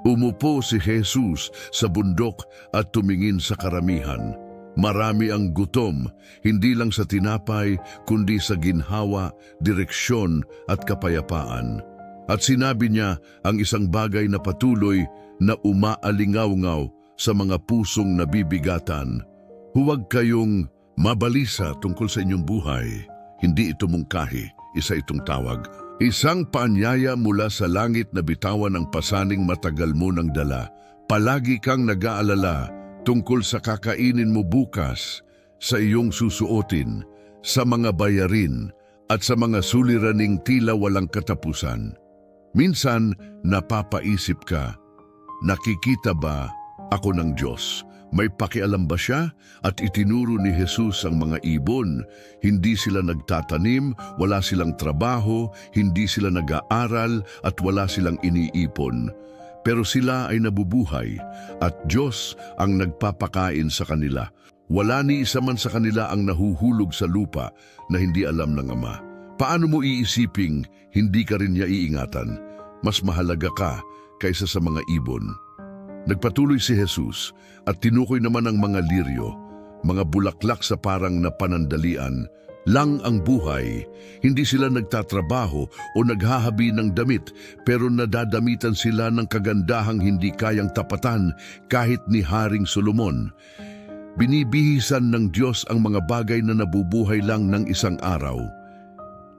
Umupo si Jesus sa bundok at tumingin sa karamihan. Marami ang gutom, hindi lang sa tinapay, kundi sa ginhawa, direksyon at kapayapaan. At sinabi niya ang isang bagay na patuloy na umaalingaw-ngaw sa mga pusong nabibigatan. Huwag kayong mabalisa tungkol sa inyong buhay. Hindi ito mungkahi, isa itong tawag. Isang paanyaya mula sa langit na bitawan ang pasaning matagal mo ng dala. Palagi kang nag-aalala tungkol sa kakainin mo bukas, sa iyong susuotin, sa mga bayarin, at sa mga suliraning tila walang katapusan. Minsan, napapaisip ka, nakikita ba ako ng Diyos? May pakialam ba siya? At itinuro ni Jesus ang mga ibon. Hindi sila nagtatanim, wala silang trabaho, hindi sila nag-aaral, at wala silang iniipon. Pero sila ay nabubuhay at Diyos ang nagpapakain sa kanila. Wala ni isa man sa kanila ang nahuhulog sa lupa na hindi alam ng Ama. Paano mo iisiping hindi ka rin niya iingatan? Mas mahalaga ka kaysa sa mga ibon. Nagpatuloy si Jesus at tinukoy naman ang mga liryo, mga bulaklak sa parang napanandalian. Lang ang buhay, hindi sila nagtatrabaho o naghahabi ng damit, pero nadadamitan sila ng kagandahang hindi kayang tapatan kahit ni Haring Solomon. Binibihisan ng Diyos ang mga bagay na nabubuhay lang ng isang araw.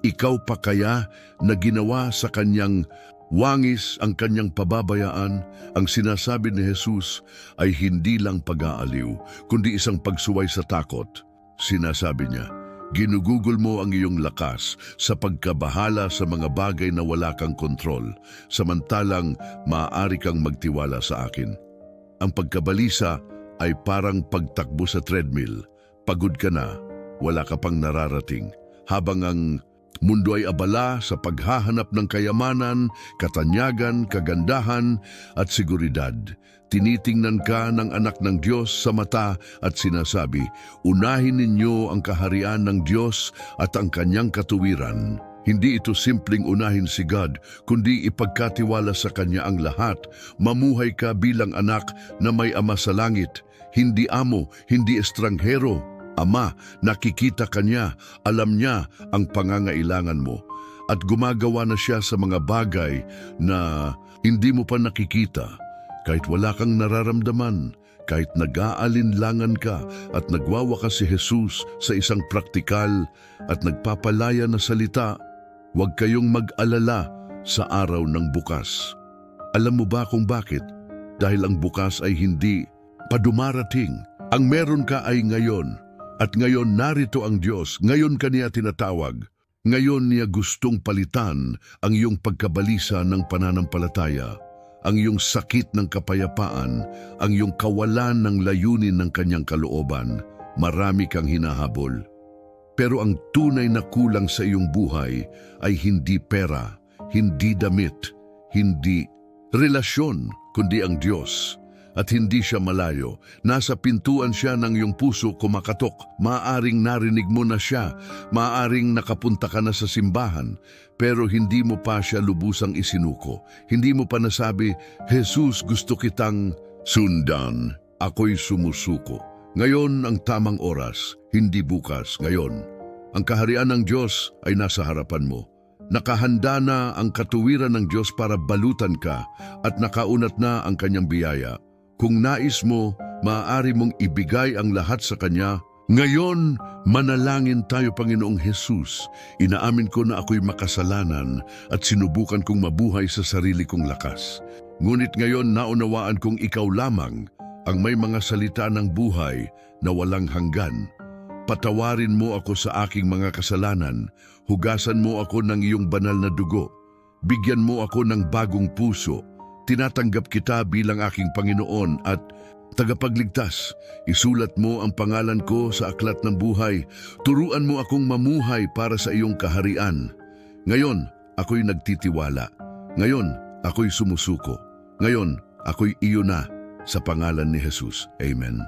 Ikaw pa kaya na ginawa sa kanyang wangis ang kanyang pababayaan? Ang sinasabi ni Jesus ay hindi lang pag-aaliw, kundi isang pagsuway sa takot. Sinasabi niya, ginugugol mo ang iyong lakas sa pagkabahala sa mga bagay na wala kang kontrol, samantalang maaari kang magtiwala sa akin. Ang pagkabalisa ay parang pagtakbo sa treadmill. Pagod ka na, wala ka pang nararating. Habang ang mundo ay abala sa paghahanap ng kayamanan, katanyagan, kagandahan at seguridad, tinitingnan ka ng anak ng Diyos sa mata at sinasabi, unahin ninyo ang kaharian ng Diyos at ang kanyang katuwiran. Hindi ito simpleng unahin si God, kundi ipagkatiwala sa Kanya ang lahat. Mamuhay ka bilang anak na may Ama sa langit, hindi amo, hindi estranghero. Ama, nakikita ka niya, alam niya ang pangangailangan mo. At gumagawa na siya sa mga bagay na hindi mo pa nakikita. Kahit wala kang nararamdaman, kahit nag-aalinlangan ka at nagwawakas si Jesus sa isang praktikal at nagpapalaya na salita, huwag kayong mag-alala sa araw ng bukas. Alam mo ba kung bakit? Dahil ang bukas ay hindi pa dumarating. Ang meron ka ay ngayon. At ngayon narito ang Diyos, ngayon Kaniya tinatawag. Ngayon niya gustong palitan ang iyong pagkabalisa ng pananampalataya, ang iyong sakit ng kapayapaan, ang iyong kawalan ng layunin ng Kanyang kalooban. Marami kang hinahabol. Pero ang tunay na kulang sa iyong buhay ay hindi pera, hindi damit, hindi relasyon, kundi ang Diyos. At hindi siya malayo. Nasa pintuan siya ng iyong puso kumakatok. Maaaring narinig mo na siya. Maaaring nakapunta ka na sa simbahan. Pero hindi mo pa siya lubusang isinuko. Hindi mo pa nasabi, Jesus, gusto kitang sundan. Ako'y sumusuko. Ngayon ang tamang oras, hindi bukas, ngayon. Ang kaharian ng Diyos ay nasa harapan mo. Nakahanda na ang katuwiran ng Diyos para balutan ka at nakaunat na ang kanyang biyaya. Kung nais mo, maaari mong ibigay ang lahat sa Kanya. Ngayon, manalangin tayo, Panginoong Jesus. Inaamin ko na ako'y makasalanan at sinubukan kong mabuhay sa sarili kong lakas. Ngunit ngayon naunawaan kong ikaw lamang ang may mga salita ng buhay na walang hanggan. Patawarin mo ako sa aking mga kasalanan. Hugasan mo ako ng iyong banal na dugo. Bigyan mo ako ng bagong puso. Tinatanggap kita bilang aking Panginoon at tagapagligtas. Isulat mo ang pangalan ko sa aklat ng buhay. Turuan mo akong mamuhay para sa iyong kaharian. Ngayon, ako'y nagtitiwala. Ngayon, ako'y sumusuko. Ngayon, ako'y iyo na sa pangalan ni Jesus. Amen.